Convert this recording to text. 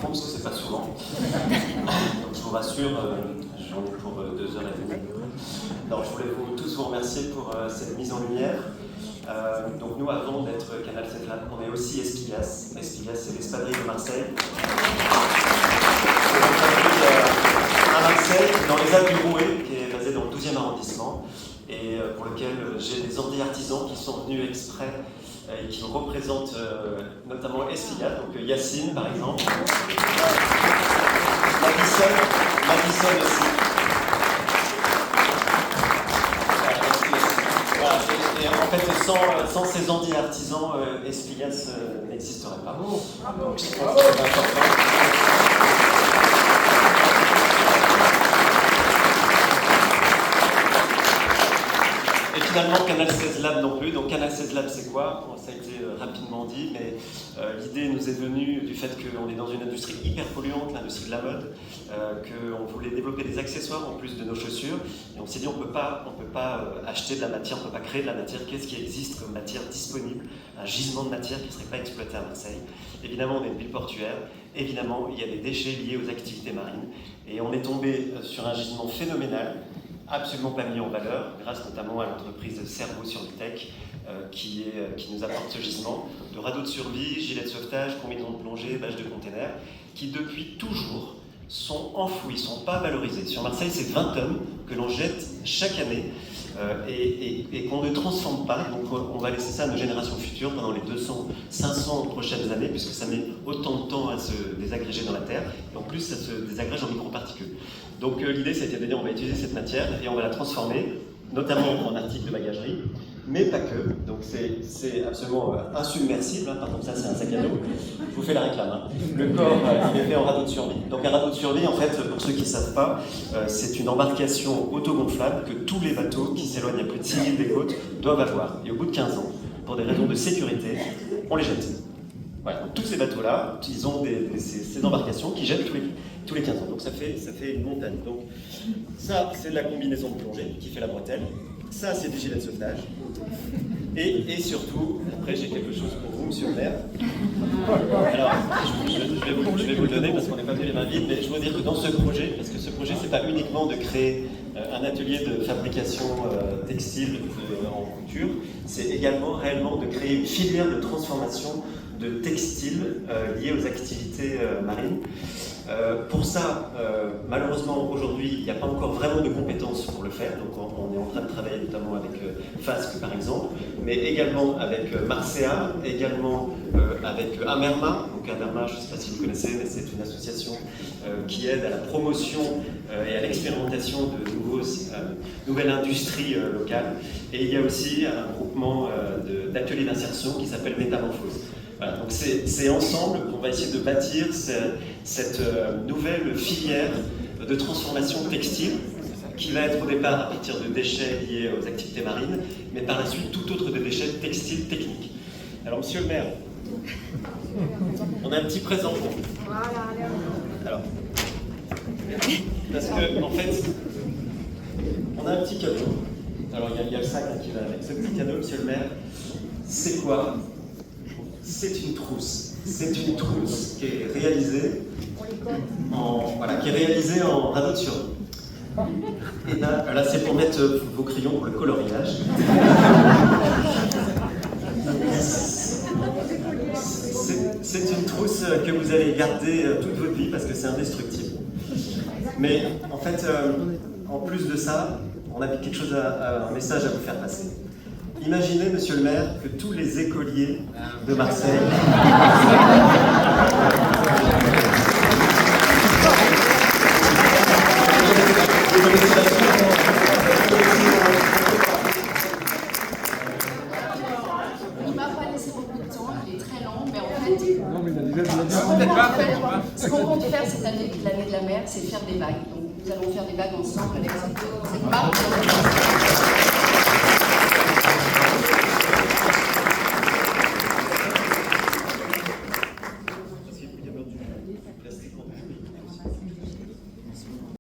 parce que c'est pas souvent. Donc je vous rassure, j'en ai pour 2h30. Alors je voulais tous vous remercier pour cette mise en lumière. Donc nous, avant d'être Canal 7 Lab, on est aussi Esquillas. Esquillas, c'est l'espadrille de Marseille. À Marseille, dans les Alpes du Rouet, qui est basé dans le 12e arrondissement, et pour lequel j'ai des ordi artisans qui sont venus exprès et qui représentent notamment Esquillas, donc Yacine par exemple, Madison aussi. Et en fait, sans ces ordi artisans, Esquillas n'existerait pas. Donc, je pense que c'est important. Finalement, Canal 16 Lab non plus. Donc Canal 16 Lab, c'est quoi? Bon, ça a été rapidement dit, mais l'idée nous est venue du fait qu'on est dans une industrie hyper polluante, l'industrie de la mode, qu'on voulait développer des accessoires en plus de nos chaussures. Et on s'est dit, on peut pas acheter de la matière, on ne peut pas créer de la matière. Qu'est-ce qui existe comme matière disponible? Un gisement de matière qui ne serait pas exploité à Marseille. Évidemment, on est une ville portuaire. Évidemment, il y a des déchets liés aux activités marines. Et on est tombé sur un gisement phénoménal, absolument pas mis en valeur, grâce notamment à l'entreprise Cerveau Survitech qui nous apporte ce gisement de radeaux de survie, gilets de sauvetage, combinaisons de plongée, bâches de containers, qui depuis toujours sont enfouis, ne sont pas valorisés. Sur Marseille, c'est 20 tonnes que l'on jette chaque année et qu'on ne transforme pas. Donc on va laisser ça à nos générations futures pendant les 500 prochaines années, puisque ça met autant de temps à se désagréger dans la terre, et en plus ça se désagrège en microparticules. Donc l'idée, ça a été de dire on va utiliser cette matière et on va la transformer, notamment en articles de bagagerie, mais pas que. Donc c'est absolument insubmersible, par exemple ça c'est un sac à dos, je vous fais la réclame. Hein. Le corps, il est fait en radeau de survie. Donc un radeau de survie, en fait, pour ceux qui ne savent pas, c'est une embarcation autogonflable que tous les bateaux qui s'éloignent à plus de 6 000 des côtes doivent avoir. Et au bout de 15 ans, pour des raisons de sécurité, on les jette. Voilà. Donc, tous ces bateaux-là, ils ont ces embarcations qui jettent tous les 15 ans. Donc ça fait une montagne. Donc ça, c'est de la combinaison de plongée qui fait la bretelle. Ça, c'est des gilets de sauvetage. Et surtout, après j'ai quelque chose pour vous, monsieur le maire. Alors, je vais vous le donner parce qu'on n'est pas venu les mains vides, mais je veux dire que dans ce projet, parce que ce projet, c'est pas uniquement de créer un atelier de fabrication textile en couture, c'est également réellement de créer une filière de transformation de textiles liés aux activités marines. Pour ça, malheureusement, aujourd'hui, il n'y a pas encore vraiment de compétences pour le faire. Donc, on est en train de travailler notamment avec FASC, par exemple, mais également avec Marcea, également avec Amerma. Donc, Amerma, je ne sais pas si vous connaissez, mais c'est une association qui aide à la promotion et à l'expérimentation de nouvelles industries locales. Et il y a aussi un groupement d'ateliers d'insertion qui s'appelle Métamorphose. Voilà, donc c'est ensemble qu'on va essayer de bâtir cette nouvelle filière de transformation textile qui va être au départ à partir de déchets liés aux activités marines, mais par la suite tout autre de déchets textiles techniques. Alors monsieur le maire, on a un petit présent pour vous. Alors, parce que en fait, on a un petit cadeau. Alors il y a le sac qui va avec ce petit cadeau, monsieur le maire. C'est quoi? C'est une trousse. C'est une trousse qui est réalisée en radeau de survie. Et là, c'est pour mettre vos crayons pour le coloriage. C'est une trousse que vous allez garder toute votre vie parce que c'est indestructible. Mais en fait, en plus de ça, on a quelque chose, un message à vous faire passer. Imaginez, monsieur le maire, que tous les écoliers de Marseille il m'a pas laissé beaucoup de temps, il est très long, mais en fait, ce qu'on compte faire cette année, l'année de la mer, c'est faire des vagues. Donc nous allons faire des vagues ensemble avec cette marque.